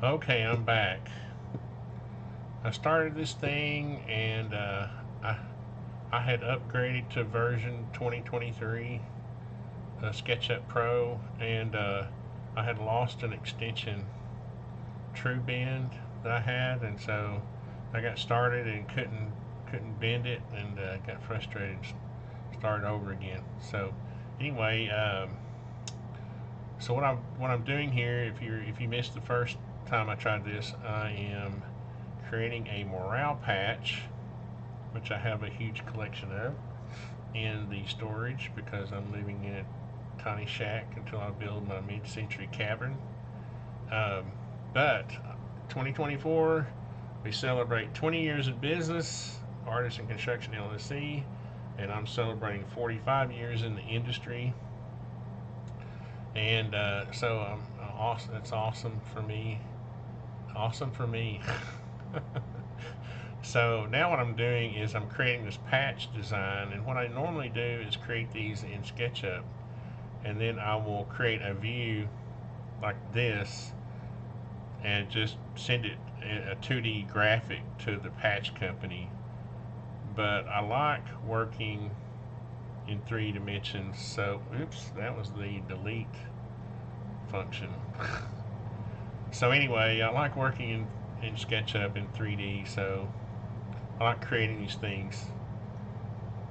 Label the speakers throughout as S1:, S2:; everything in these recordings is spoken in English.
S1: Okay, I'm back. I started this thing and I, I had upgraded to version 2023 SketchUp Pro, and I had lost an extension, True Bend, that I had, and so I got started and couldn't bend it, and got frustrated and started over again. So anyway, so what I'm doing here, if you missed the first time I tried this, I am creating a morale patch, which I have a huge collection of in the storage because I'm living in a tiny shack until I build my mid-century cabin. Um, but 2024, we celebrate 20 years in business, Artisan Construction LLC, and I'm celebrating 45 years in the industry. And so awesome. It's awesome for me. Awesome for me. So now what I'm doing is I'm creating this patch design, and what I normally do is create these in SketchUp, and then I will create a view like this and just send it a 2D graphic to the patch company. But I like working in 3 dimensions, so oops, that was the delete function. So anyway, I like working in SketchUp in 3D, so I like creating these things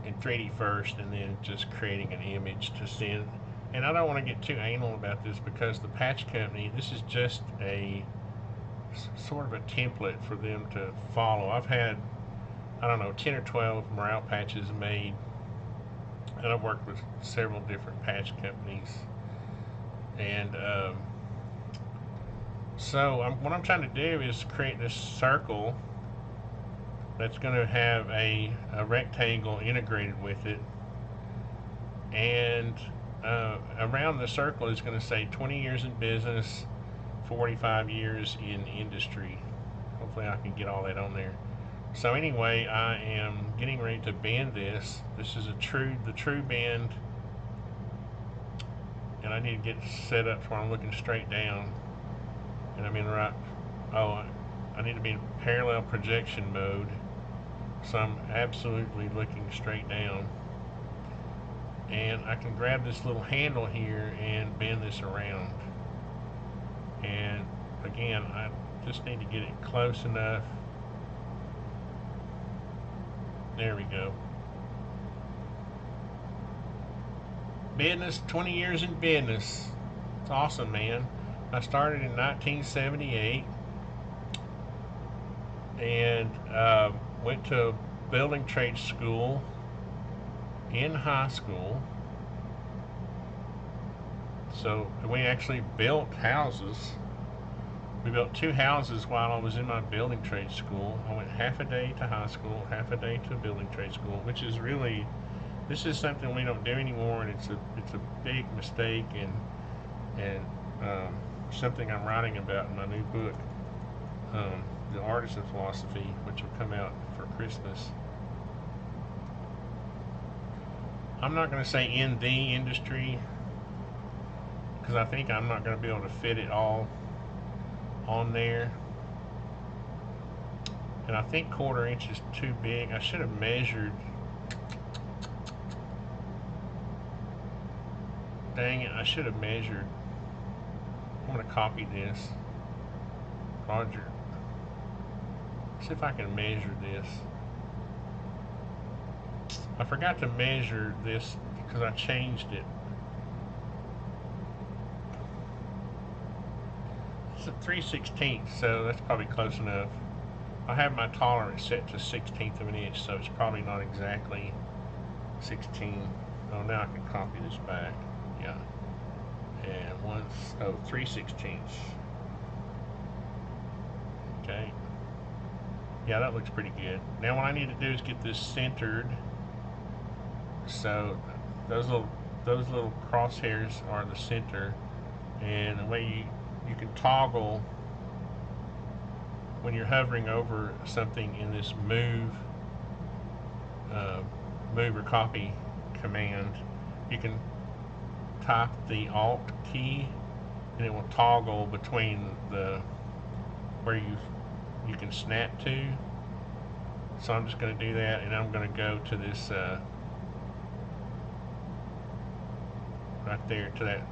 S1: in 3D first and then just creating an image to send. And I don't want to get too anal about this because the patch company, this is just a sort of a template for them to follow. I've had, I don't know, 10 or 12 morale patches made, and I've worked with several different patch companies. And so what I'm trying to do is create this circle that's going to have a rectangle integrated with it, and around the circle is going to say 20 years in business, 45 years in industry. Hopefully I can get all that on there. So anyway, I am getting ready to bend this. This is the true bend, and I need to get set up so I'm looking straight down, and I'm in the right. Oh, I need to be in parallel projection mode, so I'm absolutely looking straight down. And I can grab this little handle here and bend this around. And again, I just need to get it close enough. There we go. Business, 20 years in business. It's awesome, man. I started in 1978 and went to building trade school in high school. So we actually built houses. We built 2 houses while I was in my building trade school. I went half a day to high school, half a day to building trade school, which is really, this is something we don't do anymore, and it's a big mistake, and something I'm writing about in my new book, the Artisan Philosophy, which will come out for Christmas. I'm not going to say in the industry because I think I'm not going to be able to fit it all on there. And I think 1/4 inch is too big. I should have measured. Dang it, I should have measured. I'm going to copy this. Roger. See if I can measure this. I forgot to measure this because I changed it. It's a 3/16, so that's probably close enough. I have my tolerance set to 1/16 of an inch, so it's probably not exactly 16. Oh, now I can copy this back. Yeah. And 3/16. Okay. Yeah, that looks pretty good. Now what I need to do is get this centered. So those little crosshairs are the center, and the way you can toggle when you're hovering over something in this move or copy command, you can type the Alt key, and it will toggle between the where you can snap to. So I'm just going to do that, and I'm going to go to this right there to that.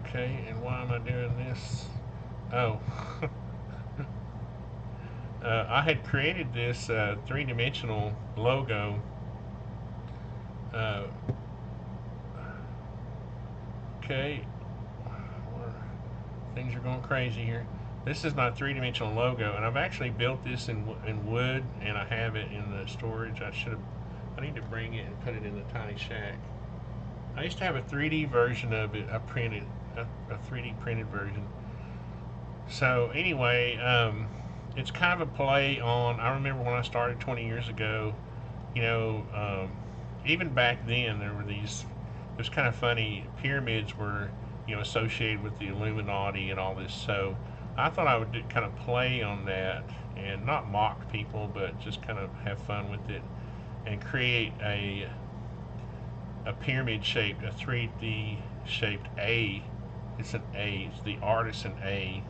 S1: Okay, and why am I doing this? Oh, I had created this three-dimensional logo. Uh, okay, things are going crazy here. This is my three-dimensional logo, and I've actually built this in wood, and I have it in the storage. I need to bring it and put it in the tiny shack. I used to have a 3D version of it. I printed a 3D printed version. So anyway, it's kind of a play on. I remember when I started 20 years ago. You know, even back then there were these. It was kind of funny. Pyramids were, associated with the Illuminati and all this. So I thought I would kind of play on that and not mock people, but just kind of have fun with it and create a pyramid shaped, a 3D shaped A. It's an A. It's the Artisan A.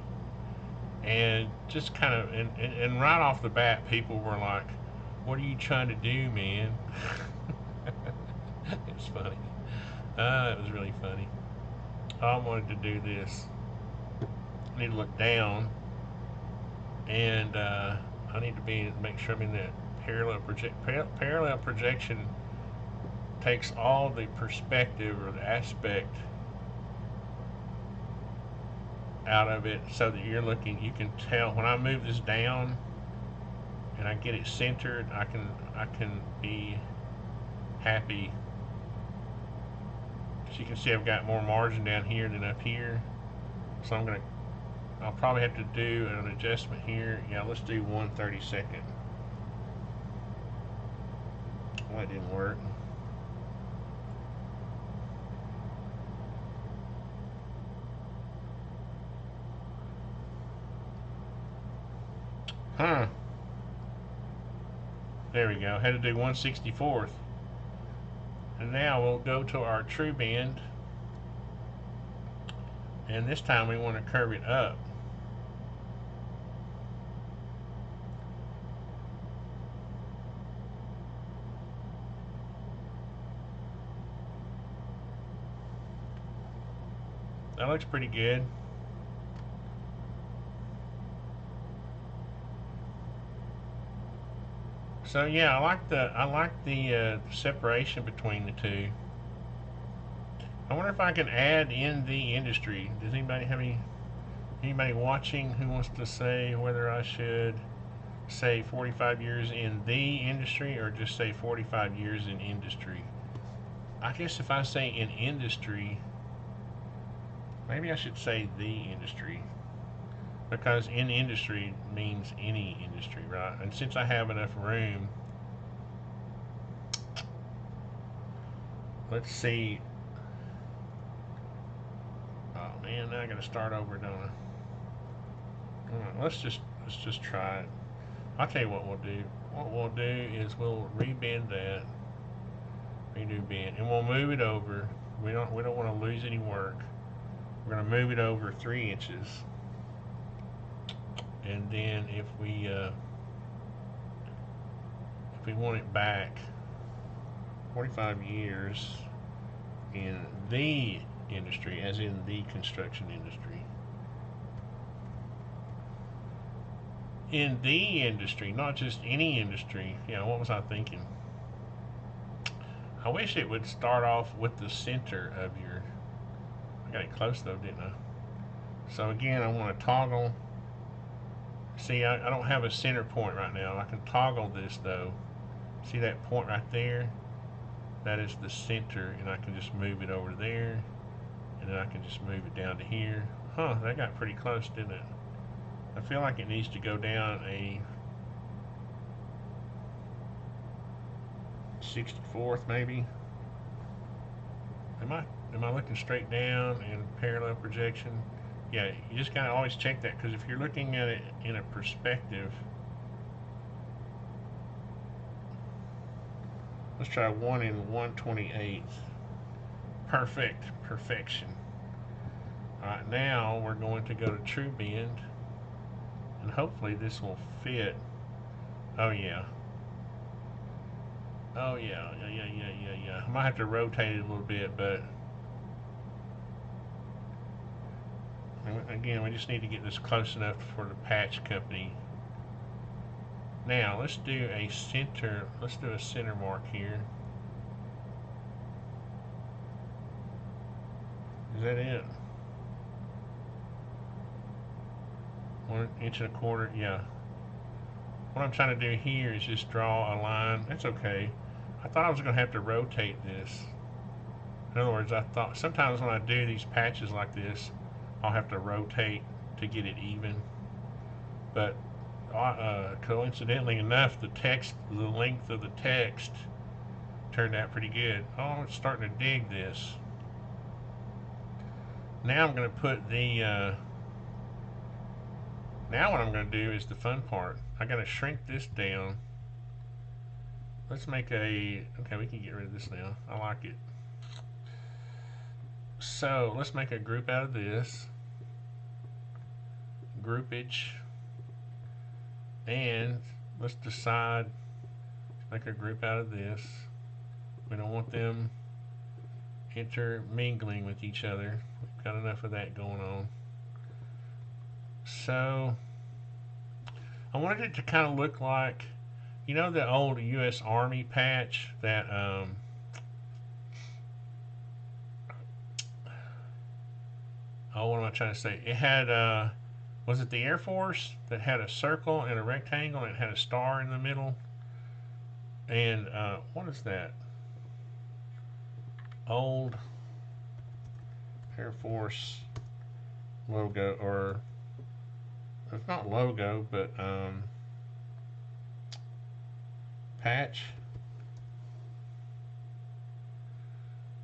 S1: And just kind of, and right off the bat, people were like, "What are you trying to do, man?" It's funny. It was really funny. I wanted to do this. I need to look down, and I need to make sure I'm in that parallel projection. Takes all the perspective or the aspect out of it, so that you can tell when I move this down and I get it centered. I can be happy. As you can see, I've got more margin down here than up here, so I'll probably have to do an adjustment here. Yeah, let's do 1/32. Well, that didn't work. Huh. There we go. Had to do 1/64. And now we'll go to our true bend. And this time we want to curve it up. That looks pretty good. So yeah, I like the separation between the two. I wonder if I can add in the industry. Does anybody watching who wants to say whether I should say 45 years in the industry or just say 45 years in industry? I guess if I say in industry, maybe I should say the industry, because in industry means any industry, right? And since I have enough room, let's see. Oh man, now I gotta start over, don't I? Alright, let's just try it. I'll tell you what we'll do. What we'll do is we'll rebend that, redo bend, and we'll move it over. We don't want to lose any work. We're gonna move it over 3 inches. And then if we want it back 45 years in the industry, as in the construction industry. In the industry, not just any industry. Yeah, what was I thinking? I wish it would start off with the center of your. I got it close though, didn't I? So again, I want to toggle. See, I don't have a center point right now. I can toggle this though. See that point right there? That is the center, and I can just move it over there, and then I can just move it down to here. Huh, that got pretty close, didn't it? I feel like it needs to go down a 64th maybe. Am I looking straight down in parallel projection? Yeah, you just gotta always check that, because if you're looking at it in a perspective, let's try 1 1/28. Perfection. Alright, now we're going to go to True Bend, and hopefully this will fit. Oh yeah. Oh yeah, yeah. I might have to rotate it a little bit, but again, we just need to get this close enough for the patch company. Now let's do a center. Let's do a center mark here. Is that it? 1.25 inches? Yeah. What I'm trying to do here is just draw a line. That's okay. I thought I was going to have to rotate this. In other words, I thought sometimes when I do these patches like this, I'll have to rotate to get it even. But coincidentally enough, the length of the text turned out pretty good. Oh, it's starting to dig this. Now I'm going to put the, now what I'm going to do is the fun part. I'm going to shrink this down. Let's make okay, we can get rid of this now. I like it. So let's make a group out of this. Groupage. And let's decide to make a group out of this. We don't want them intermingling with each other. We've got enough of that going on. So I wanted it to kind of look like, you know, the old U.S. Army patch that oh, what am I trying to say? It had was it the Air Force that had a circle and a rectangle and it had a star in the middle? And what is that? Old Air Force logo, or it's not logo, but patch.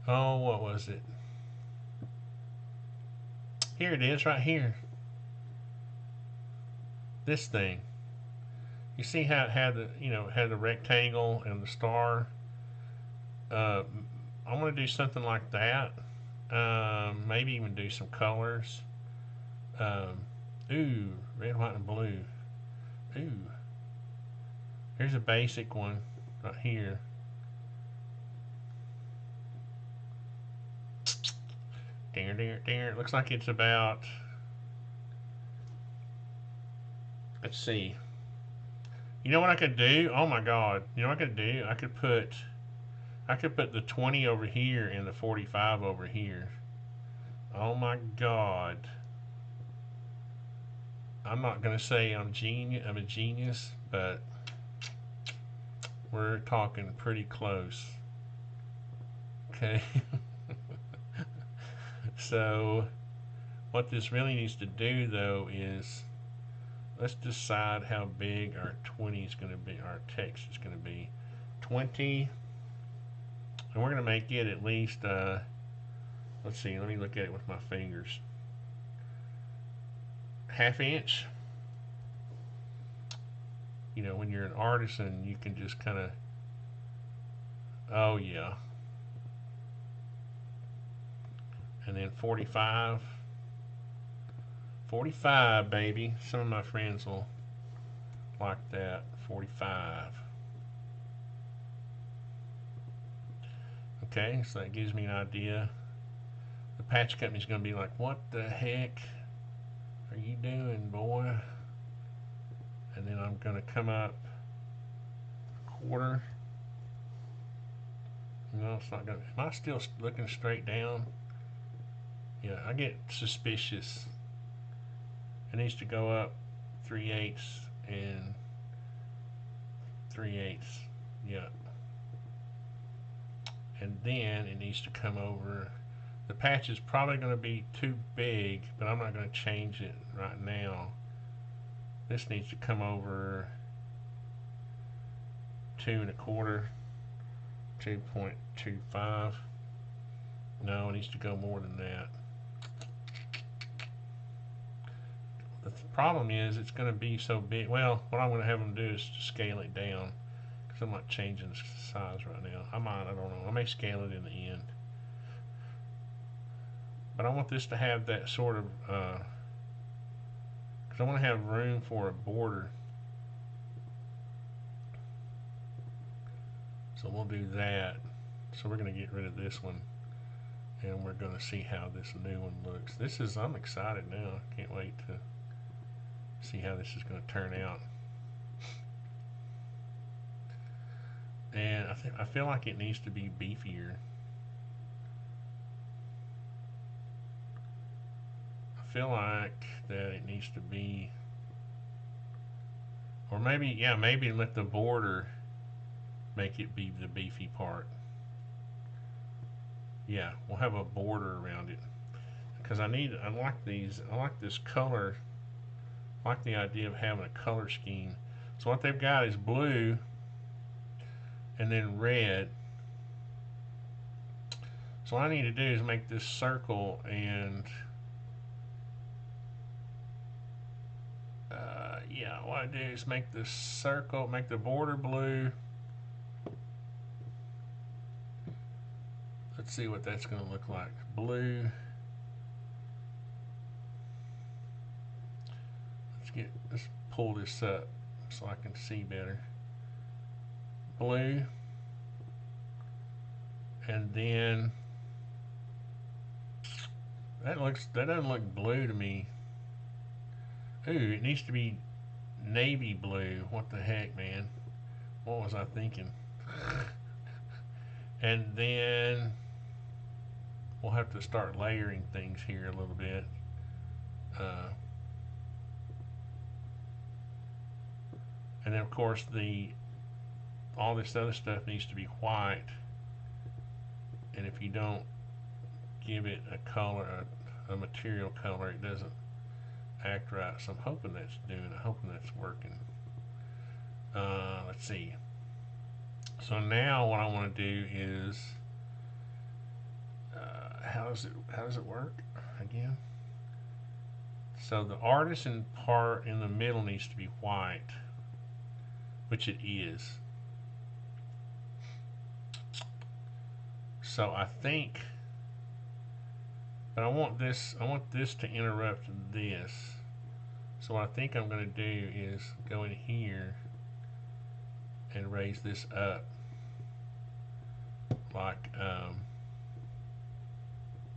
S1: Oh, what was it? Here it is, right here. This thing. You see how it had the, had the rectangle and the star. I want to do something like that. Maybe even do some colors. Ooh, red, white, and blue. Ooh. Here's a basic one right here. It looks like it's about, let's see. You know what I could do? Oh my God. You know what I could do? I could put the 20 over here and the 45 over here. Oh my God. I'm not going to say I'm a genius, but we're talking pretty close. Okay. So what this really needs to do though is, let's decide how big our 20 is going to be, our text is going to be. 20, and we're going to make it at least, let's see, let me look at it with my fingers. 1/2 inch. You know, when you're an artisan, you can just kind of, oh yeah. And then 45. 45, baby. Some of my friends will like that. 45. Okay, so that gives me an idea. The patch company's going to be like, what the heck are you doing, boy? And then I'm going to come up a quarter. No, it's not going to. Am I still looking straight down? Yeah, I get suspicious. It needs to go up 3/8 and 3/8. Yeah. And then it needs to come over. The patch is probably going to be too big, but I'm not going to change it right now. This needs to come over 2 1/4, 2.25. No, it needs to go more than that. The problem is it's going to be so big. Well, what I'm going to have them do is to scale it down, because I'm not changing the size right now. I don't know. I may scale it in the end. but I want this to have that sort of, because I want to have room for a border. So we'll do that. So we're going to get rid of this one, and we're going to see how this new one looks. I'm excited now. Can't wait to see how this is going to turn out. And I feel like it needs to be beefier. I feel like that it needs to be, or maybe, yeah, maybe let the border make it be the beefy part. Yeah, we'll have a border around it, because I like these, I like this color, I like the idea of having a color scheme. So what they've got is blue and then red. So what I need to do is make this circle, and yeah, what I do is make this circle, make the border blue. Let's see what that's going to look like. Blue. Let's pull this up so I can see better. Blue. And then that doesn't look blue to me. Ooh, it needs to be navy blue. What the heck, man? What was I thinking? And then we'll have to start layering things here a little bit. And then of course all this other stuff needs to be white. And if you don't give it a color, a material color, it doesn't act right. So I'm hoping that's working. Let's see. So now what I want to do is, how does it work again? So the artisan part in the middle needs to be white, which it is. So I think, but I want this to interrupt this. So what I think I'm going to do is go in here and raise this up, like, I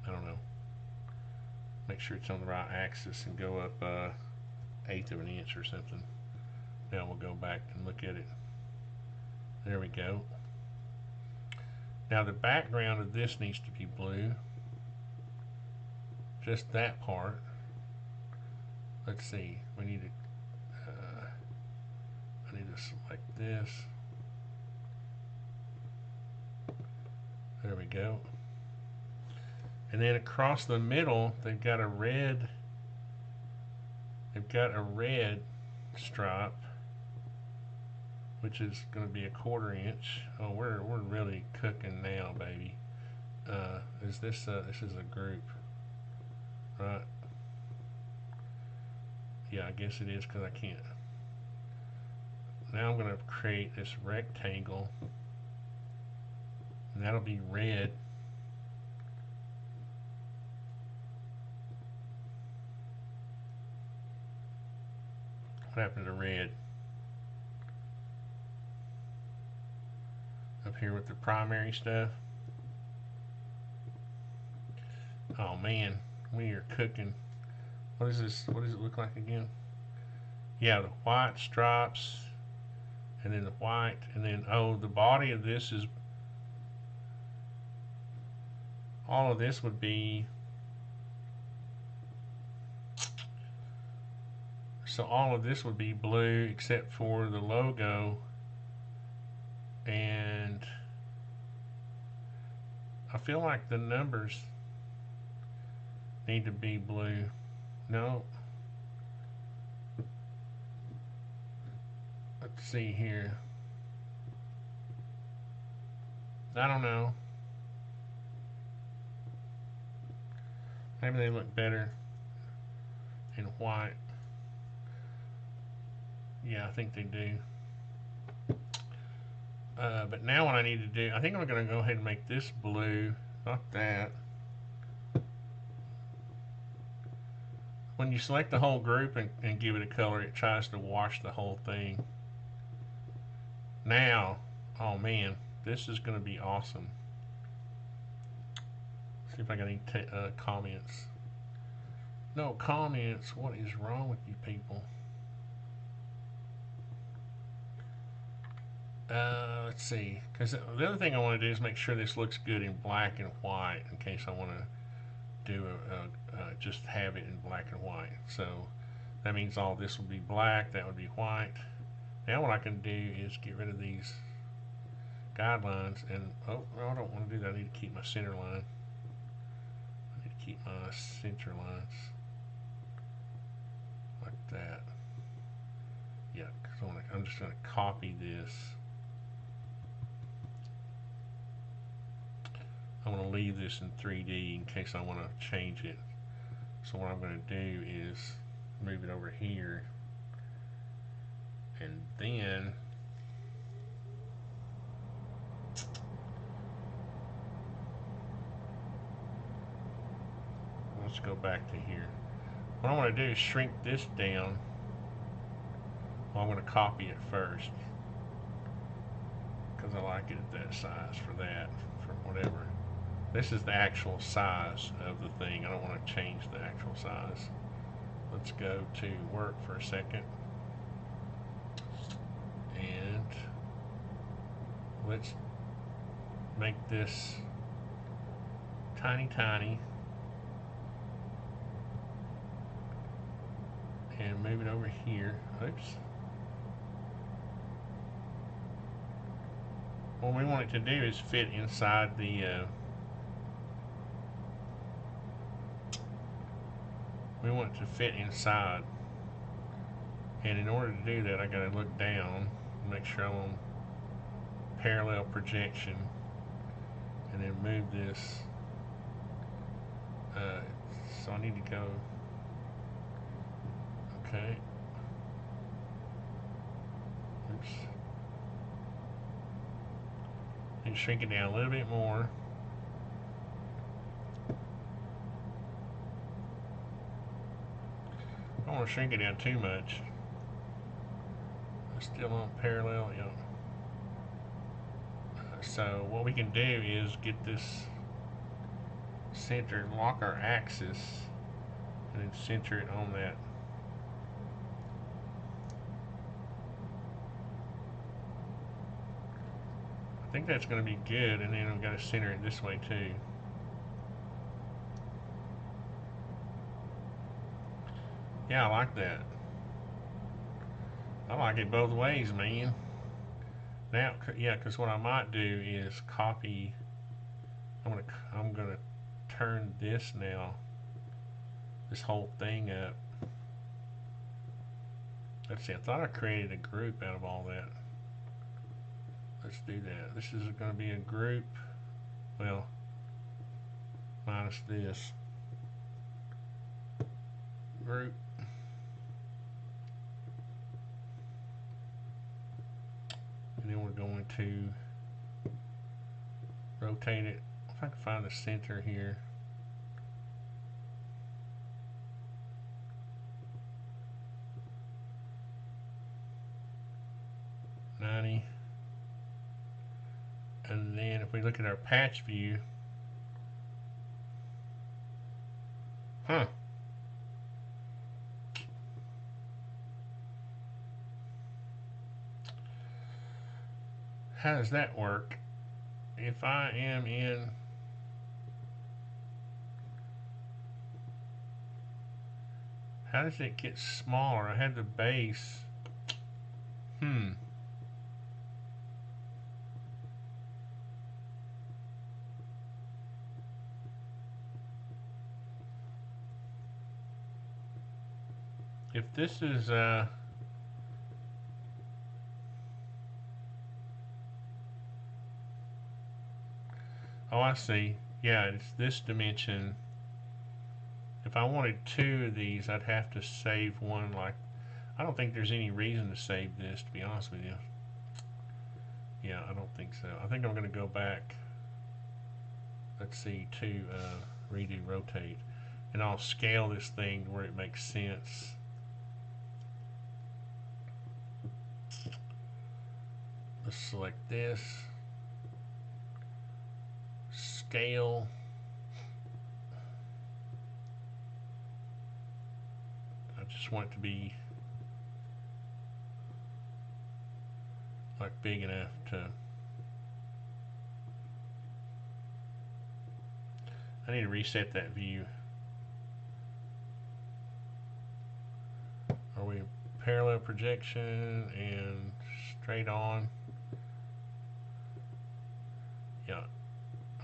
S1: don't know, make sure it's on the right axis and go up 1/8 of an inch or something. Now we'll go back and look at it. There we go. Now the background of this needs to be blue. Just that part. Let's see. I need to select this. There we go. And then across the middle, they've got a red stripe, which is going to be 1/4 inch. Oh, we're really cooking now, baby. This is a group, right? Yeah, I guess it is, because I can't. Now I'm going to create this rectangle, and that'll be red. What happened to red? Up here with the primary stuff. Oh man, we are cooking. What is this? What does it look like again? Yeah, the white stripes, and then the white, and then, oh, the body of this is, all of this would be, so all of this would be blue except for the logo, and I feel like the numbers need to be blue. No. Let's see here. I don't know. Maybe they look better in white. Yeah, I think they do. But now what I need to do, I think I'm going to go ahead and make this blue, not that. when you select the whole group and give it a color, it tries to wash the whole thing. Now, oh man, this is going to be awesome. See if I got any comments. No comments. What is wrong with you people? Let's see. Because the other thing I want to do is make sure this looks good in black and white in case I want to do just have it in black and white. So that means all this will be black, that would be white. Now what I can do is get rid of these guidelines and oh, no, I don't want to do that. I need to keep my center line. I need to keep my center lines like that. Yeah, because I'm just going to copy this. I want to leave this in 3D in case I want to change it. So what I'm going to do is move it over here, and then let's go back to here. What I want to do is shrink this down. Well, I'm going to copy it first because I like it at that size for that, for whatever. This is the actual size of the thing. I don't want to change the actual size. Let's go to work for a second. And let's make this tiny. And move it over here. Oops. What we want it to do is fit inside the we want it to fit inside, and in order to do that I gotta look down and make sure I'm on parallel projection, and then move this so I need to go okay. Oops. And shrink it down a little bit more. I don't want to shrink it down too much. It's still on parallel, yeah. So what we can do is get this center, lock our axis, and then center it on that. I think that's going to be good, and then we've got to center it this way too. Yeah, I like that. I like it both ways, man. Now, yeah, because what I might do is copy. I'm gonna turn this now, this whole thing up. Let's see. I thought I created a group out of all that. Let's do that. This is going to be a group. Well, minus this group. And then we're going to rotate it. If I can find the center here. $90. And then if we look at our patch view, how does that work? If I am in how does it get smaller? I had the base. If this is oh, I see. Yeah, it's this dimension. If I wanted two of these, I'd have to save one. Like, I don't think there's any reason to save this, to be honest with you. Yeah, I don't think so. I think I'm going to go back. Let's see, to redo rotate. and I'll scale this thing where it makes sense. Let's select this, scale, I just want it to be like big enough to, I need to reset that view. Are we parallel projection and straight on? Yeah.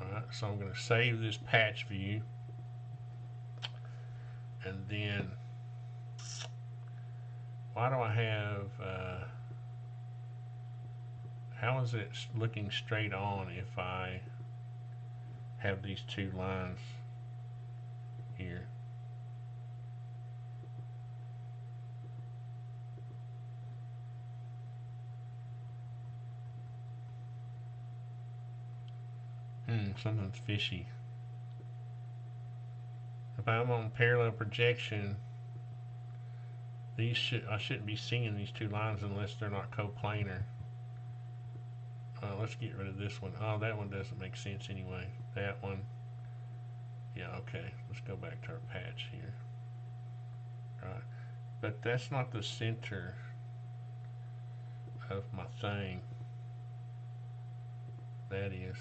S1: Alright, so I'm going to save this patch view, and then why do I have how is it looking straight on if I have these two lines here? Something's fishy. If I'm on parallel projection, I shouldn't be seeing these two lines unless they're not coplanar. Let's get rid of this one. Oh, that one doesn't make sense anyway. That one. Yeah, okay. Let's go back to our patch here. Right. But that's not the center of my thing. That is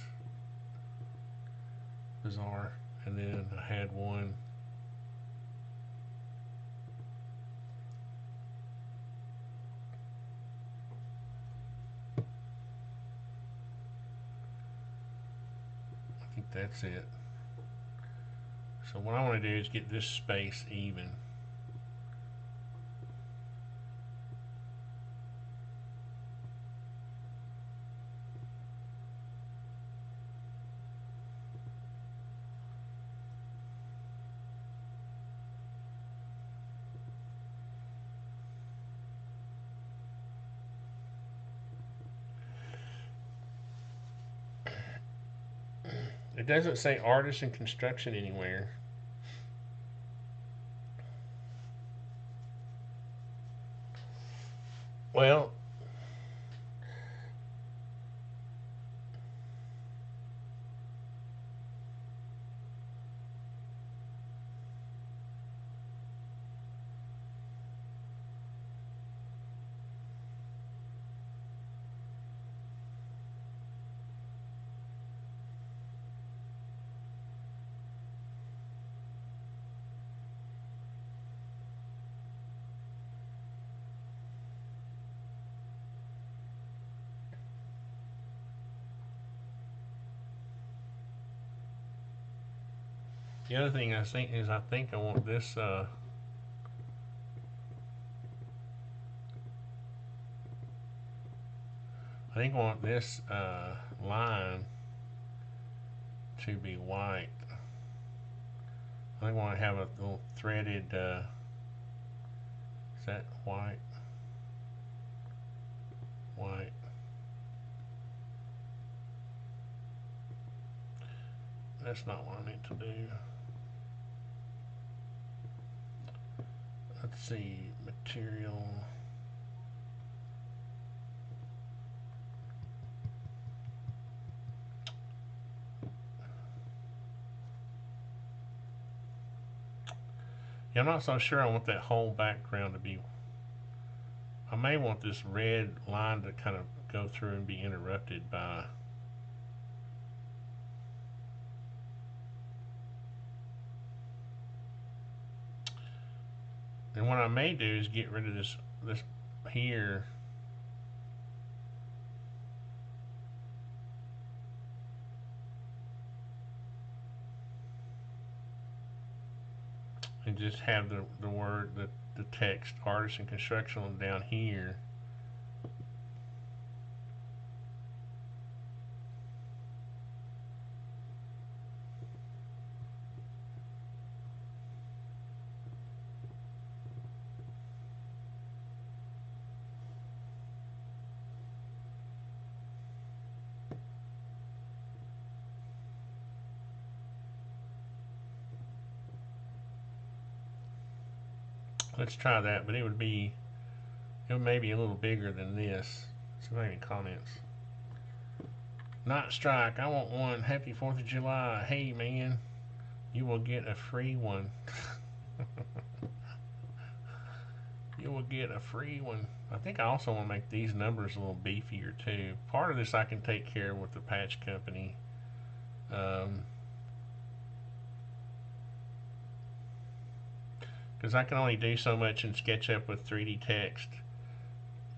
S1: bizarre. And then I had one. I think that's it. So what I want to do is get this space even. It doesn't say Artisan Construction anywhere. Well, the other thing I think is I want this I want this line to be white. I want to have a little threaded is that white? White. That's not what I meant to do. Let's see, material. Yeah, I'm not so sure I want that whole background to be. I may want this red line to kind of go through and be interrupted by. And what I may do is get rid of this here. And just have the word, the text Artisan Construction down here. Let's try that, but it would may be a little bigger than this. So maybe comments. Not strike. I want one. Happy 4th of July. Hey man, you will get a free one. You will get a free one. I think I also want to make these numbers a little beefier too. Part of this I can take care of with the patch company. Because I can only do so much in SketchUp with 3D text.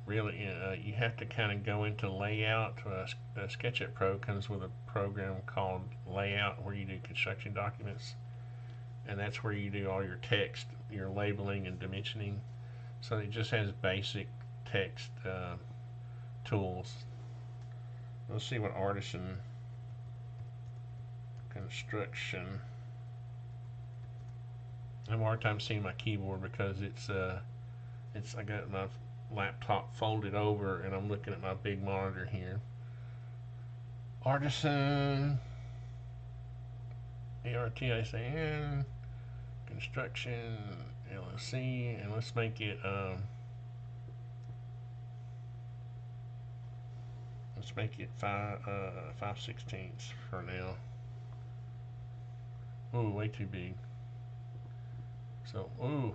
S1: Really, you have to kind of go into layout. SketchUp Pro comes with a program called Layout where you do construction documents, and that's where you do all your text, your labeling and dimensioning. So it just has basic text tools. Let's see what Artisan Construction. I have a hard time seeing my keyboard because I got my laptop folded over and I'm looking at my big monitor here. Artisan Artisan Construction LLC, and let's make it 5/16 for now. Ooh, way too big. So, ooh,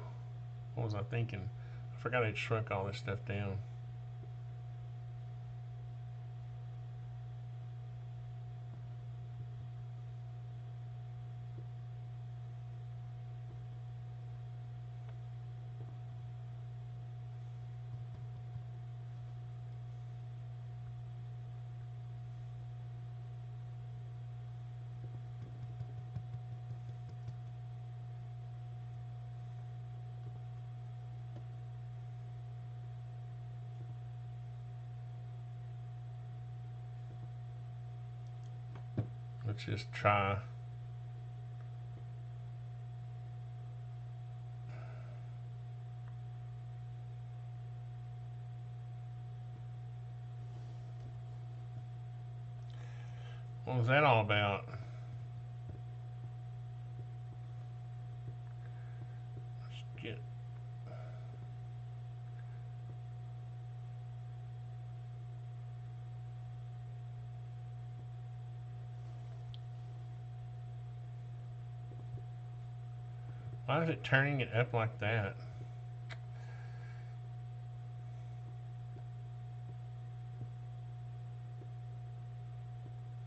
S1: what was I thinking? I forgot I'd shrunk all this stuff down. Let's just try. What was that all about? Let's get. Why is it turning it up like that?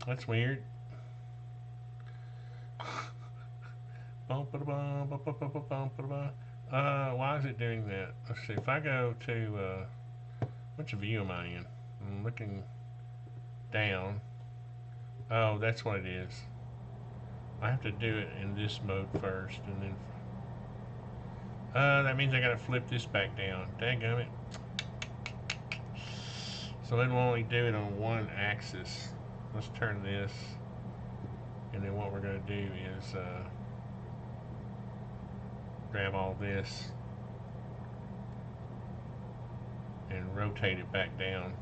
S1: That's weird. Why is it doing that? Let's see. If I go to which view am I in? I'm looking down. Oh, that's what it is. I have to do it in this mode first, and then that means I gotta flip this back down. Dadgummit. So it will only do it on one axis. Let's turn this, and then what we're gonna do is grab all this and rotate it back down.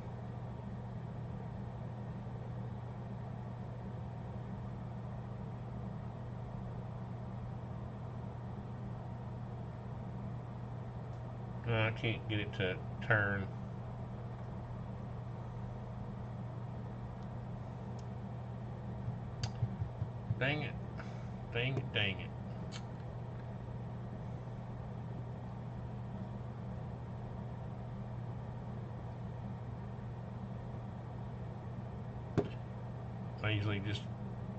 S1: I can't get it to turn. Dang it. Dang it, dang it. I usually just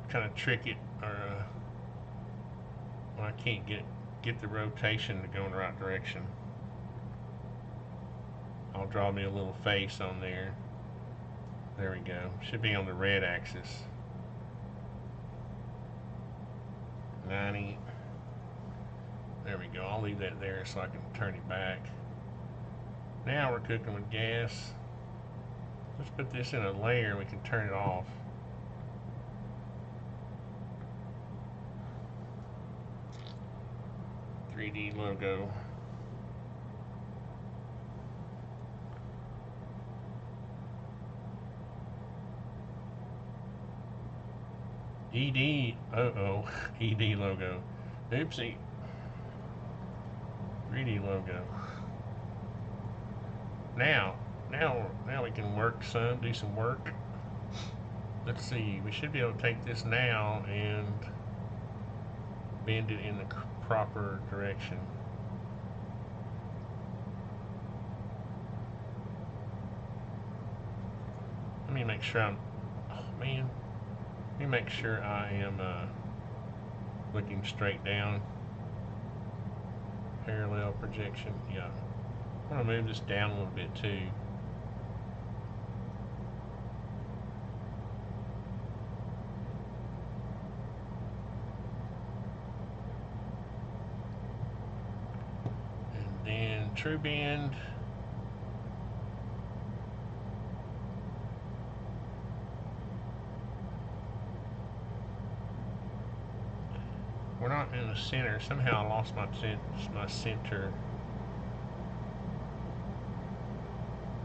S1: kind of trick it, or when I can't get the rotation to go in the right direction. I'll draw me a little face on there. There we go. Should be on the red axis. 90. There we go. I'll leave that there so I can turn it back. Now we're cooking with gas. Let's put this in a layer and we can turn it off. .3D logo. ED, ED logo. Oopsie. 3D logo. Now we can work some, do some work. Let's see, we should be able to take this now and bend it in the proper direction. Let me make sure I'm, oh man, let me make sure I am looking straight down. Parallel projection, yeah. I'm going to move this down a little bit too. And then true bend. We're not in the center. Somehow I lost my center.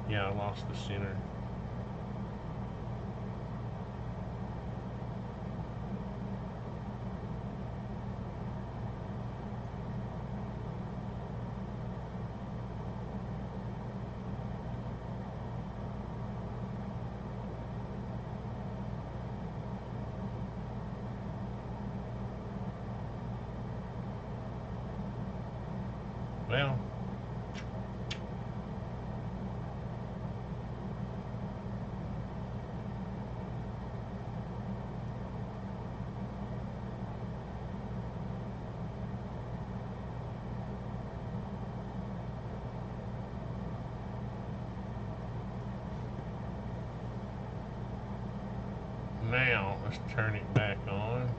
S1: Yeah, I lost the center. Well, now let's turn it back on.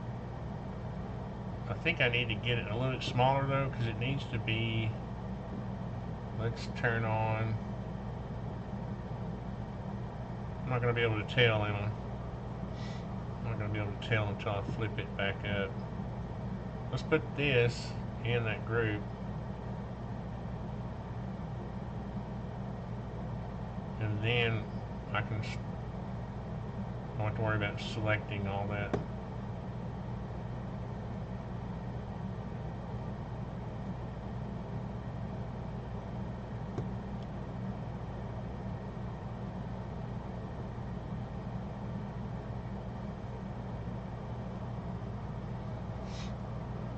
S1: I think I need to get it a little bit smaller though, because it needs to be, let's turn on, I'm not going to be able to tell, am I? I'm not going to be able to tell until I flip it back up. Let's put this in that group. And then I don't have to worry about selecting all that.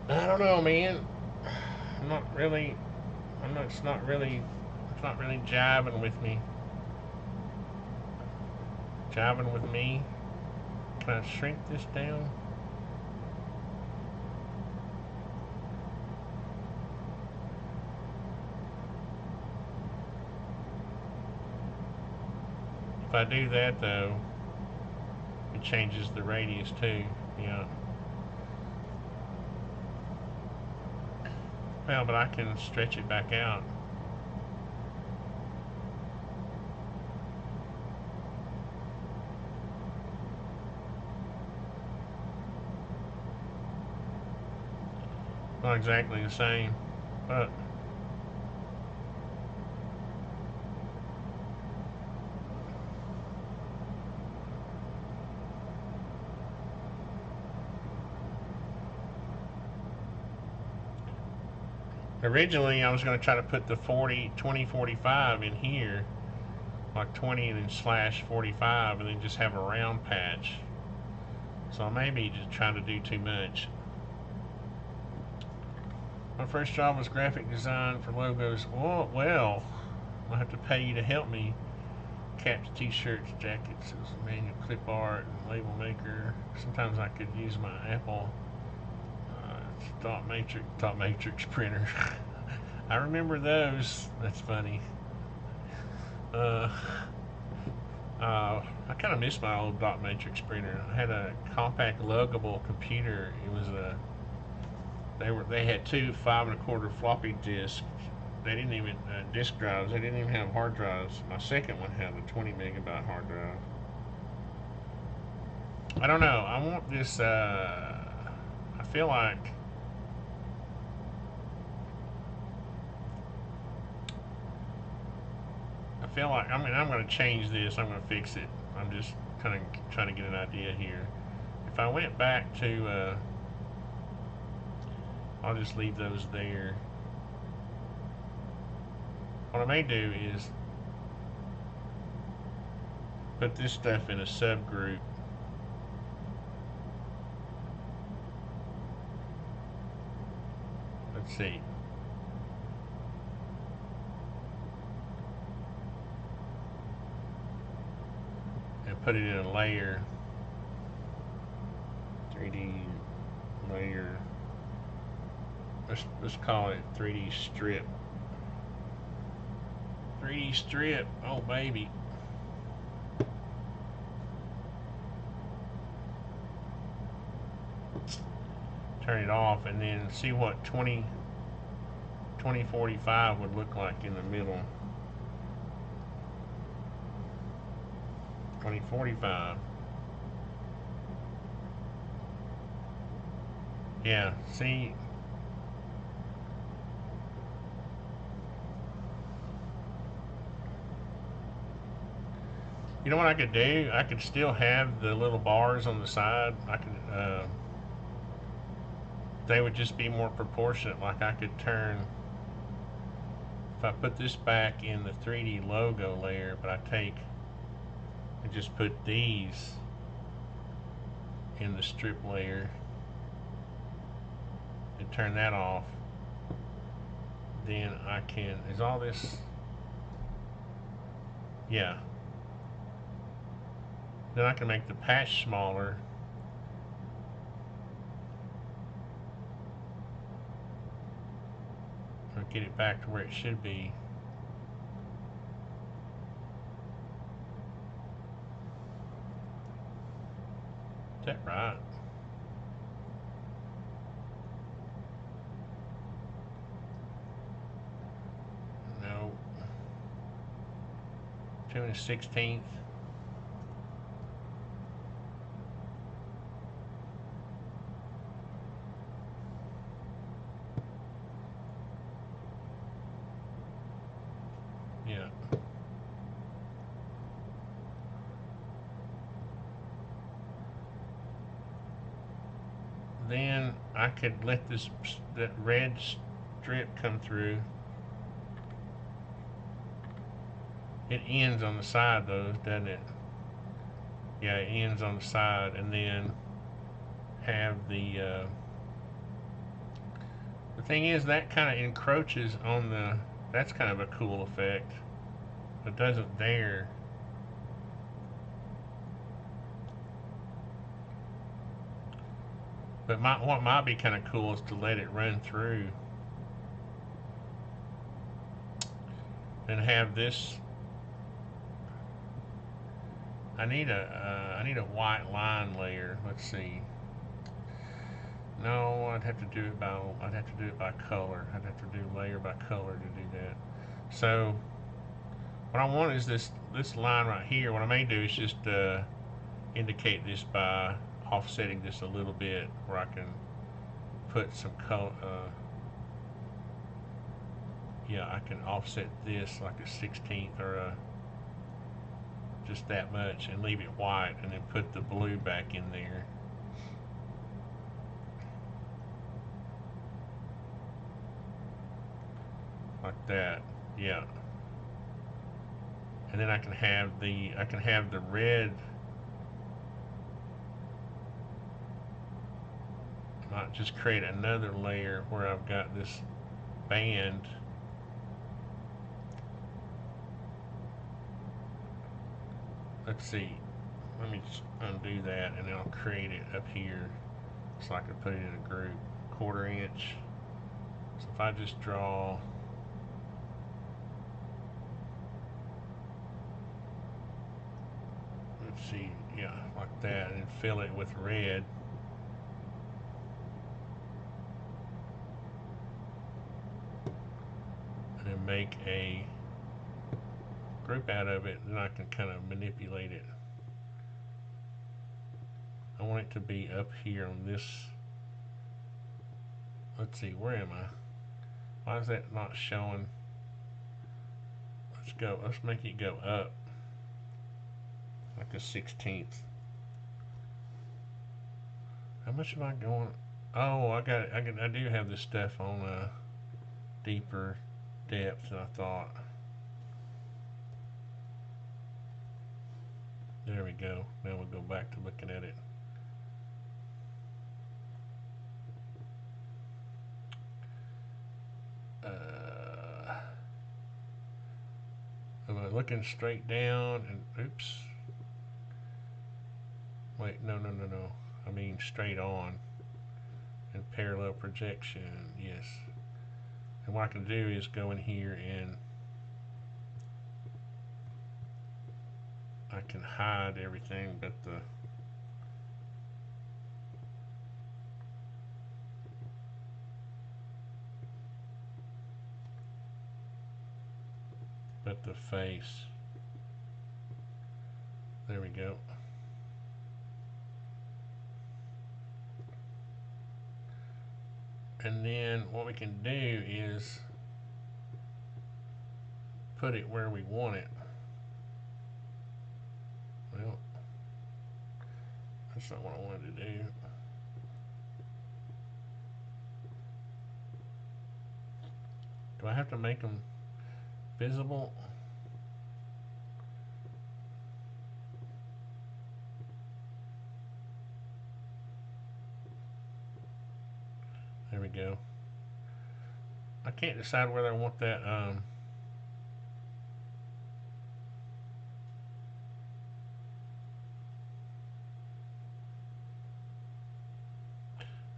S1: I don't know, man. It's not really jiving with me. Jiving with me. Can I shrink this down? If I do that though, it changes the radius too. Yeah. Well, but I can stretch it back out. Not exactly the same, but originally I was going to try to put the 2045 in here, like 20 and then slash 45, and then just have a round patch. So I may be just trying to do too much. My first job was graphic design for logos. Well, I'll have to pay you to help me. Caps, t-shirts, jackets, manual clip art, and label maker. Sometimes I could use my Apple dot matrix printer. I remember those. That's funny. I kind of miss my old dot matrix printer. I had a compact luggable computer. It was a they had two 5 1/4 floppy disks. They didn't even disk drives. They didn't even have hard drives. My second one had a 20 megabyte hard drive. I don't know. I want this. I feel like I'm going to change this. I'm going to fix it. I'm just kind of trying to get an idea here. If I went back to, I'll just leave those there. what I may do is put this stuff in a subgroup. Let's see. And put it in a layer. 3D layer. Let's call it 3D strip. 3D strip. Oh baby. Turn it off and then see what 2045 would look like in the middle. 2045. Yeah, see. You know what I could do? I could still have the little bars on the side. I could, they would just be more proportionate. Like I could turn, if I put this back in the 3D logo layer, but I take and just put these in the strip layer and turn that off, then I can, is all this, yeah. Then I can make the patch smaller. Or get it back to where it should be. Is that right? No. 2 1/16. Yeah. Then I could let that red strip come through. It ends on the side though, doesn't it? Yeah, it ends on the side, and then have the thing is that kind of encroaches on the. That's kind of a cool effect. It doesn't there. But what might be kind of cool is to let it run through and have this. I need a white line layer. Let's see. No, I'd have to do it by color. I'd have to do layer by color to do that. So what I want is this line right here. What I may do is just indicate this by offsetting this a little bit, where I can put some color. Yeah, I can offset this like a 16th or just that much, and leave it white, and then put the blue back in there. Like that, yeah. And then I can have the red. Might just create another layer where I've got this band. Let's see. Let me just undo that, and then I'll create it up here so I can put it in a group. 1/4 inch. So if I just draw. Let's see, yeah, like that, and fill it with red. And then make a group out of it, and I can kind of manipulate it. I want it to be up here on this. Let's see, where am I? Why is that not showing? Let's make it go up like a 16th. How much am I going? Oh, I do have this stuff on a deeper depth than I thought. There we go. Now we'll go back to looking at it. I'm looking straight down and oops. Wait, no. I mean straight on and parallel projection. Yes. And what I can do is go in here and I can hide everything but the face. There we go. And then what we can do is put it where we want it. Well, that's not what I wanted to do. Do I have to make them visible? There we go. I can't decide whether I want that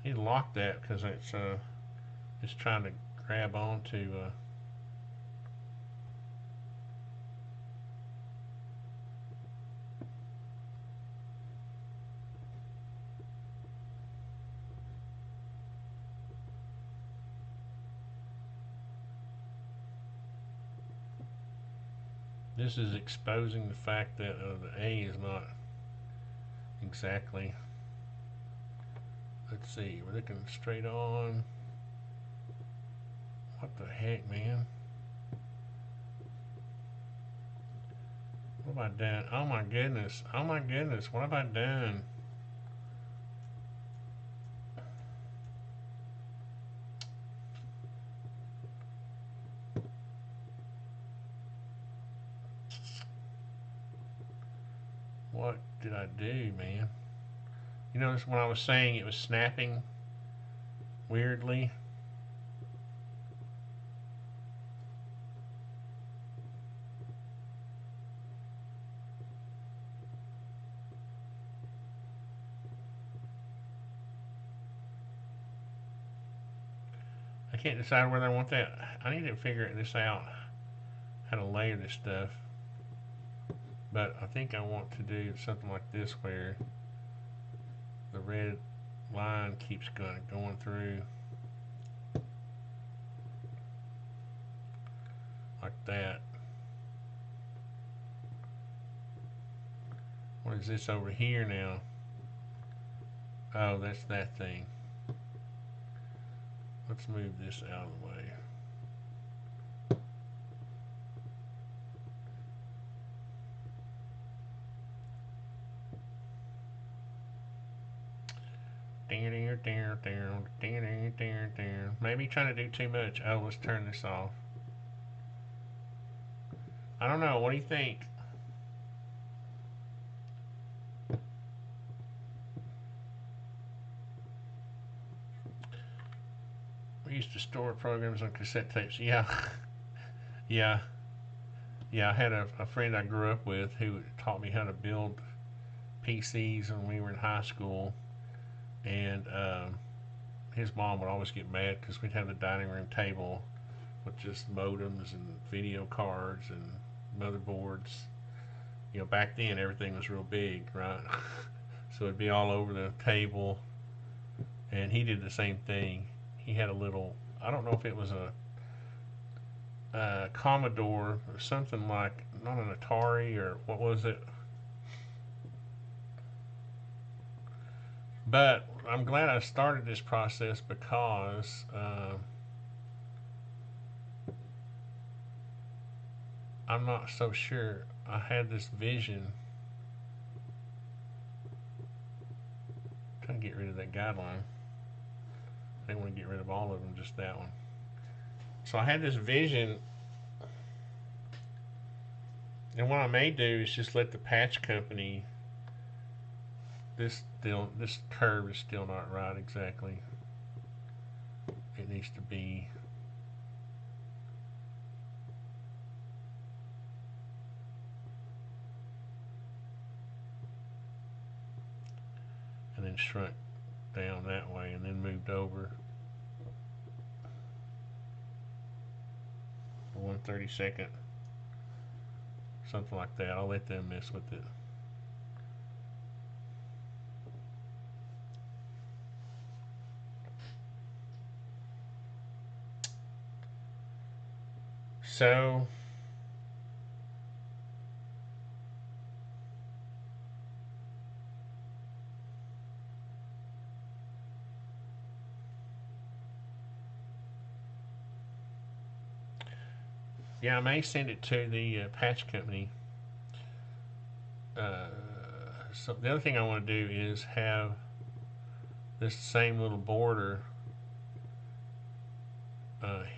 S1: he locked that because it's trying to grab onto this is exposing the fact that the A is not exactly. Let's see, we're looking straight on. What the heck, man? What have I done? Oh my goodness. Oh my goodness. What have I done? What did I do, man? You notice when I was saying it was snapping weirdly? I can't decide whether I want that. I need to figure this out, how to layer this stuff. But I think I want to do something like this where the red line keeps going through like that. What is this over here now? Oh, that's that thing. Let's move this out of the way. Maybe trying to do too much. Oh, let's turn this off. I don't know. What do you think? We used to store programs on cassette tapes. Yeah. Yeah. Yeah, I had a friend I grew up with who taught me how to build PCs when we were in high school. And his mom would always get mad because we'd have the dining room table with just modems and video cards and motherboards. You know, back then everything was real big, right? So it'd be all over the table. And he did the same thing. He had a little, I don't know if it was a Commodore or something like, not an Atari or what was it? But I'm glad I started this process because I'm not so sure. I had this vision. I'm trying to get rid of that guideline. I didn't want to get rid of all of them, just that one. So I had this vision And what I may do is just let the patch company. This curve is still not right exactly. It needs to be. And then shrunk down that way and then moved over 1/32, something like that. I'll let them mess with it. So yeah, I may send it to the patch company. So the other thing I want to do is have this same little border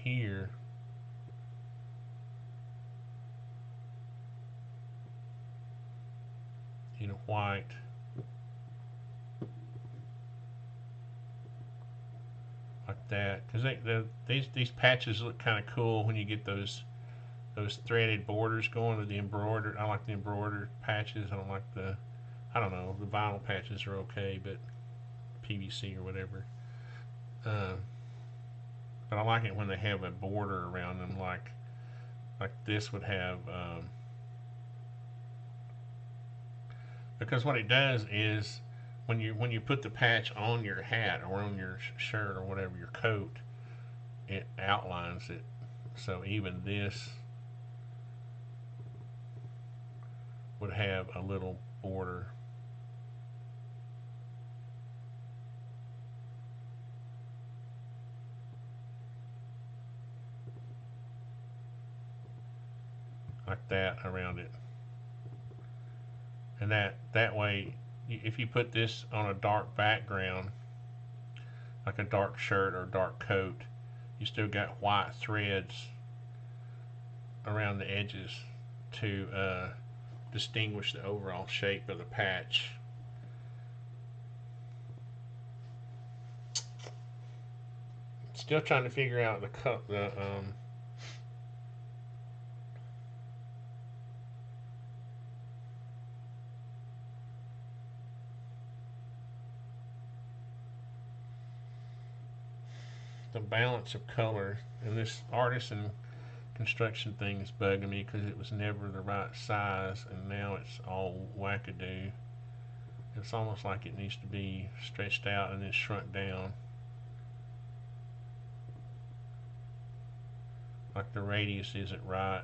S1: here. In white. Like that, because these patches look kind of cool when you get those threaded borders going to the embroidered. I like the embroidered patches. I don't like I don't know, the vinyl patches are okay, but PVC or whatever. Uh, but I like it when they have a border around them, like this would have. Because what it does is when you put the patch on your hat or on your shirt or whatever, your coat, it outlines it. So even this would have a little border. Like that around it. And that way, if you put this on a dark background, like a dark shirt or dark coat, you still got white threads around the edges to distinguish the overall shape of the patch. Still trying to figure out the balance of color. And this Artisan Construction thing is bugging me because it was never the right size, and now it's all wackadoo. It's almost like it needs to be stretched out and then shrunk down. Like the radius isn't right.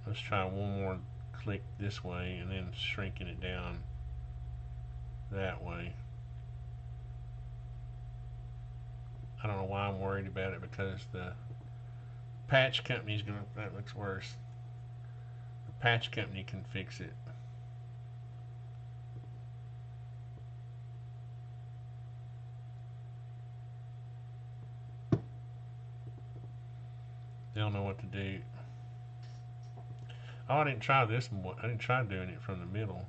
S1: Let's try one more click this way and then shrinking it down that way. I don't know why I'm worried about it, because the patch company's gonna, that looks worse. The patch company can fix it. They'll know what to do. Oh, I didn't try this one. I didn't try doing it from the middle.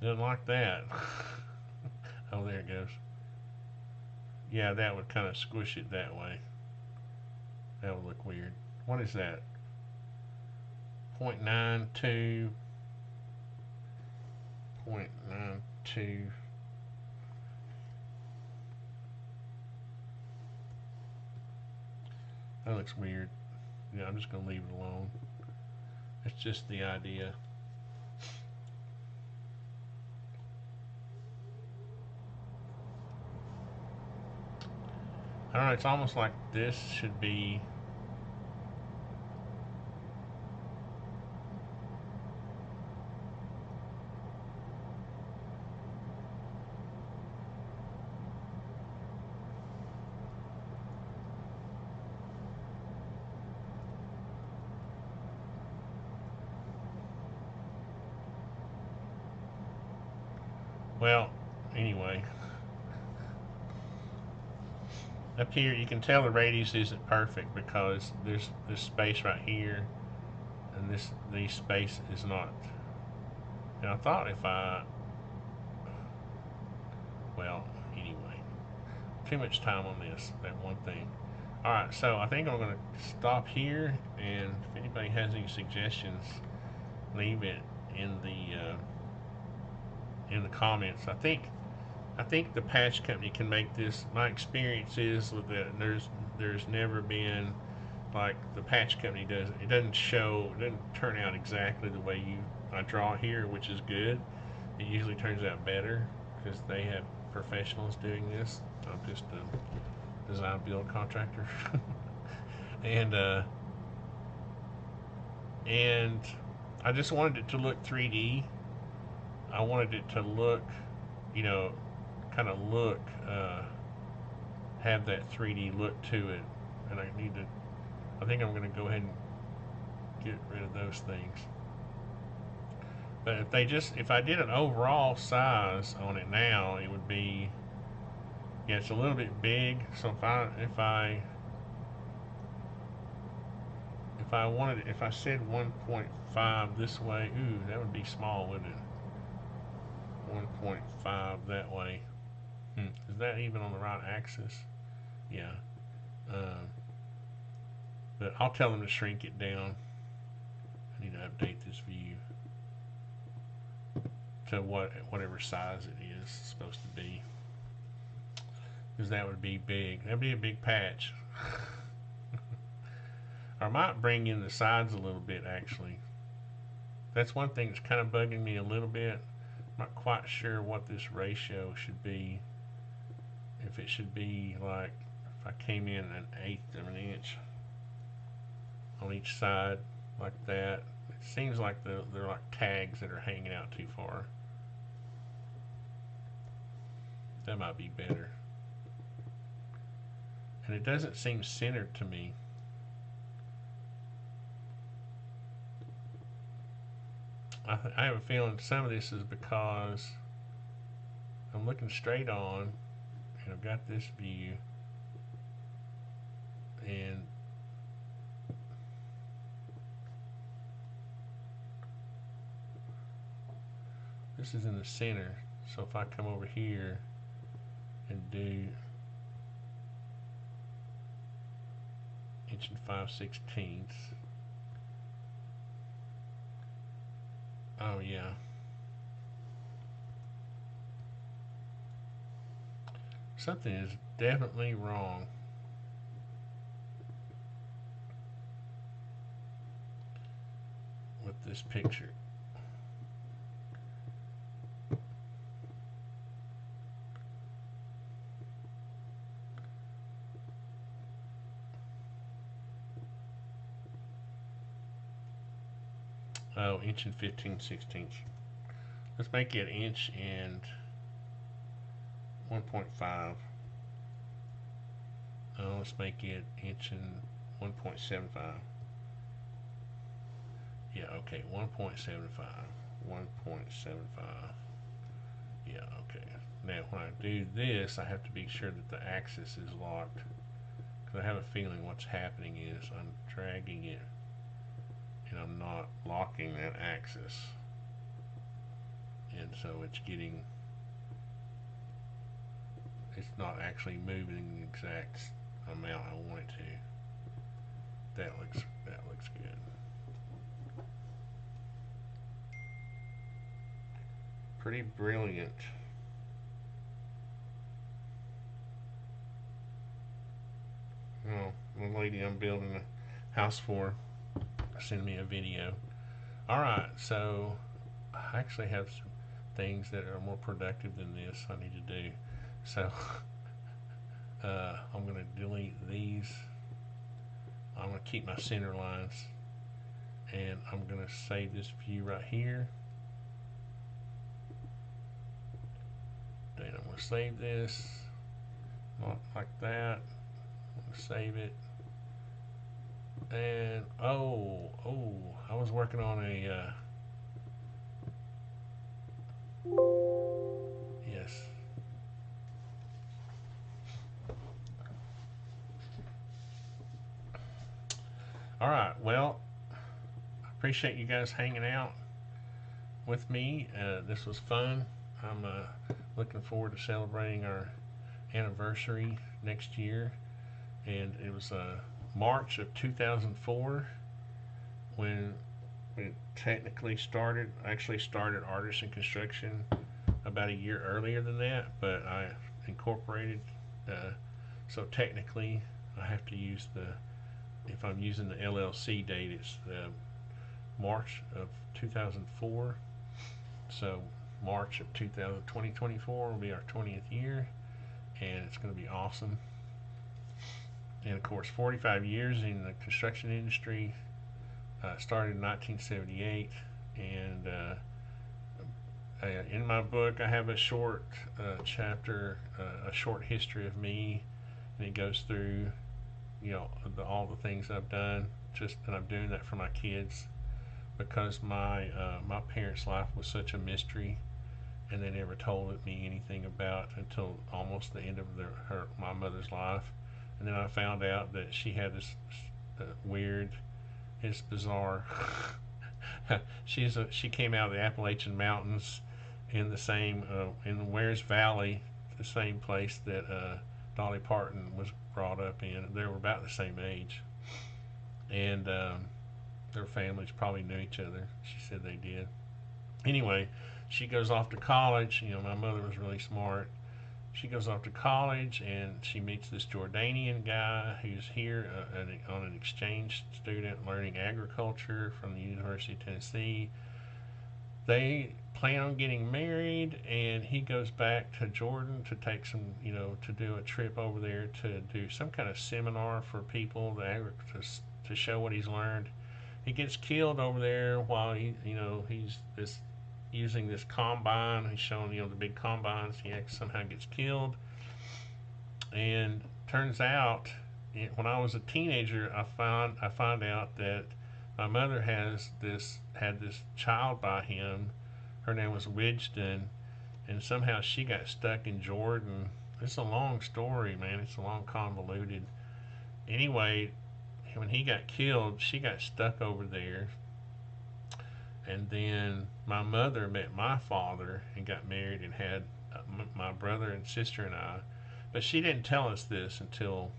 S1: Didn't like that. Oh, there it goes. Yeah, that would kind of squish it that way. That would look weird. What is that? 0.92. 0.92. That looks weird. Yeah, I'm just going to leave it alone. It's just the idea. I don't know, it's almost like this should be Well, anyway, up here you can tell the radius isn't perfect because there's this space right here, and this space is not. And I thought if I, well, anyway, too much time on this, that one thing. Alright, so I think I'm going to stop here, and if anybody has any suggestions, leave it in the comments. I think the patch company can make this. My experience is with it, there's never been like the patch company does. It doesn't show, it doesn't turn out exactly the way I draw here, which is good. It usually turns out better because they have professionals doing this. I'm just a design build contractor, and I just wanted it to look 3D. I wanted it to look, kind of look, have that 3D look to it, and I think I'm going to go ahead and get rid of those things. But if I did an overall size on it now, it would be, yeah, it's a little bit big. So if I said 1.5 this way, ooh, that would be small, wouldn't it? 1.5 that way. Is that even on the right axis? Yeah. But I'll tell them to shrink it down. I need to update this view to whatever size it is supposed to be, because that would be big. That'd be a big patch. I might bring in the sides a little bit, actually. That's one thing that's kind of bugging me a little bit. I'm not quite sure what this ratio should be. If it should be like, if I came in 1/8 of an inch on each side like that. It seems like they're like tags that are hanging out too far. That might be better. And it doesn't seem centered to me. I have a feeling some of this is because I'm looking straight on, and I've got this view, and this is in the center. So if I come over here and do 1 5/16, oh yeah, something is definitely wrong. With this picture. Oh, 1 15/16. Let's make it 1 1.5. Let's make it 1.75. Yeah, okay, 1.75. 1.75. Yeah, okay. Now, when I do this, I have to be sure that the axis is locked, because I have a feeling what's happening is I'm dragging it and I'm not locking that axis, and so it's not actually moving the exact amount I want it to. That looks good. Pretty brilliant. Well, the lady I'm building a house for send me a video. Alright, so I actually have some things that are more productive than this I need to do. So I'm going to delete these. I'm going to keep my center lines, and I'm going to save this view right here. Then I'm going to save this, not like that. I'm going to save it. And I was working on a All right. Well, I appreciate you guys hanging out with me. This was fun. I'm looking forward to celebrating our anniversary next year. And it was March of 2004 when we technically started. I actually started Artisan Construction about a year earlier than that, but I incorporated. Uh, so technically, I have to use the, if I'm using the LLC date, it's March of 2004. So March of 2024 will be our 20th year, and it's going to be awesome. And of course, 45 years in the construction industry. Started in 1978, and in my book, I have a short chapter, a short history of me, and it goes through, all the things I've done. And I'm doing that for my kids because my parents' life was such a mystery, and they never told me anything about until almost the end of my mother's life, and then I found out that she had this weird, it's bizarre. She came out of the Appalachian Mountains in the same in the Wares Valley, the same place that Dolly Parton was brought up in. They were about the same age, and their families probably knew each other. She said they did. Anyway, she goes off to college. My mother was really smart. She goes off to college and she meets this Jordanian guy who's here on an exchange student learning agriculture from the University of Tennessee. They plan on getting married, and he goes back to Jordan to take some, to do a trip over there to do some kind of seminar for people to show what he's learned. He gets killed over there while he's using this combine. He's showing the big combines. He somehow gets killed, and turns out when I was a teenager, I find out that my mother had this child by him. Her name was Widgeton, and somehow she got stuck in Jordan. It's a long story, man. It's a long, convoluted. Anyway, when he got killed, she got stuck over there. And then my mother met my father and got married and had my brother and sister and I. But she didn't tell us this until,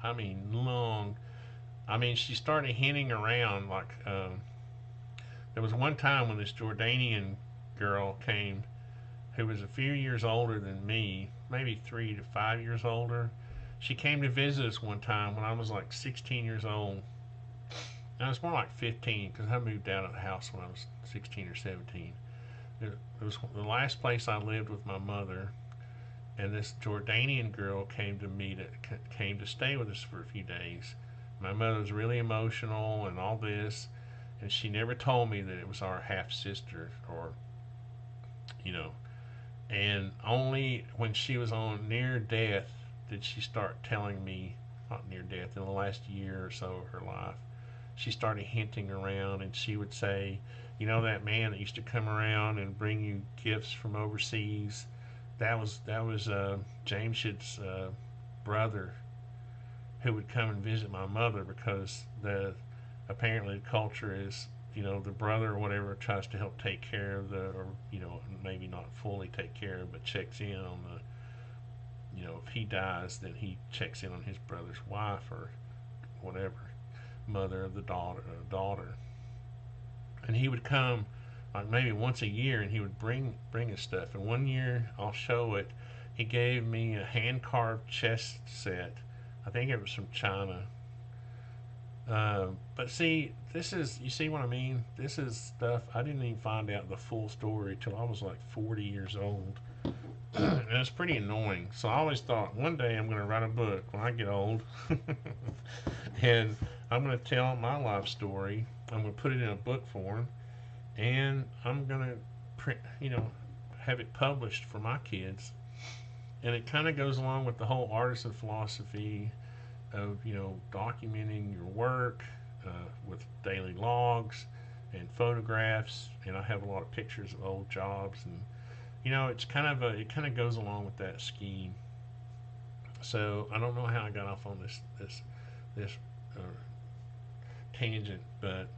S1: long. She started hinting around like there was one time when this Jordanian girl came who was a few years older than me, maybe 3 to 5 years older. She came to visit us one time when I was like 16 years old. Now it's more like 15 because I moved out of the house when I was 16 or 17. It was the last place I lived with my mother, and this Jordanian girl came to stay with us for a few days. My mother was really emotional and all this, and she never told me that it was our half sister, or and only when she was on near death did she start telling me, not near death, in the last year or so of her life. She started hinting around, and she would say, that man that used to come around and bring you gifts from overseas, that was Jameshed's brother, who would come and visit my mother because apparently the culture is, the brother or whatever tries to help take care of or maybe not fully take care of, but checks in on if he dies, then he checks in on his brother's wife or whatever, mother of the daughter. And he would come like maybe once a year, and he would bring his stuff. And one year, I'll show it, he gave me a hand carved chest set. I think it was from China. But see, you see what I mean? This is stuff I didn't even find out the full story till I was like 40 years old. And it's pretty annoying. So I always thought one day I'm going to write a book when I get old. And I'm going to tell my life story. I'm going to put it in a book form. And I'm going to print, have it published for my kids. And it kind of goes along with the whole artisan philosophy of documenting your work with daily logs and photographs, and I have a lot of pictures of old jobs, and it kind of goes along with that scheme. So I don't know how I got off on this tangent, but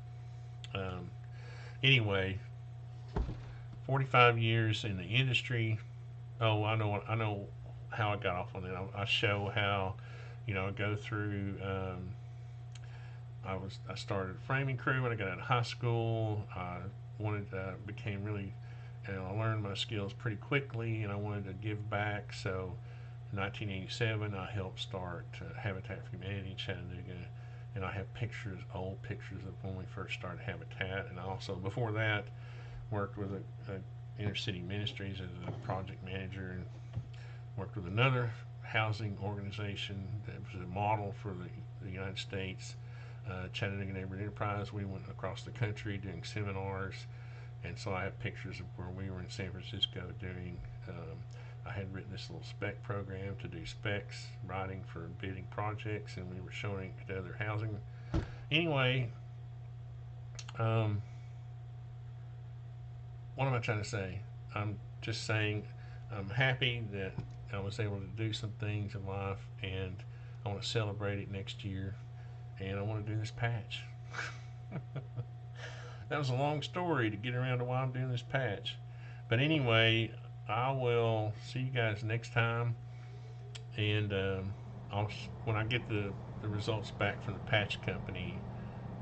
S1: anyway, 45 years in the industry. Oh, I know how I got off on it. I show how, I go through. I started a framing crew when I got out of high school. I became really, I learned my skills pretty quickly, and I wanted to give back. So, in 1987, I helped start Habitat for Humanity in Chattanooga, and I have pictures, old pictures of when we first started Habitat, and I also before that worked with a inner city ministries as a project manager, and worked with another housing organization that was a model for the United States, Chattanooga Neighborhood Enterprise. We went across the country doing seminars, and so I have pictures of where we were in San Francisco doing. I had written this little spec program to do specs writing for bidding projects, and we were showing it to other housing. Anyway, what am I trying to say? I'm just saying I'm happy that I was able to do some things in life, and I want to celebrate it next year, and I want to do this patch. That was a long story to get around to why I'm doing this patch. But anyway, I will see you guys next time, and when I get the results back from the patch company,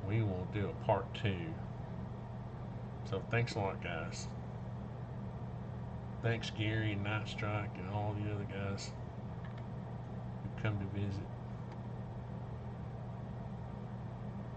S1: we will do a part 2. So thanks a lot, guys. Thanks, Gary and Night Strike and all the other guys who come to visit.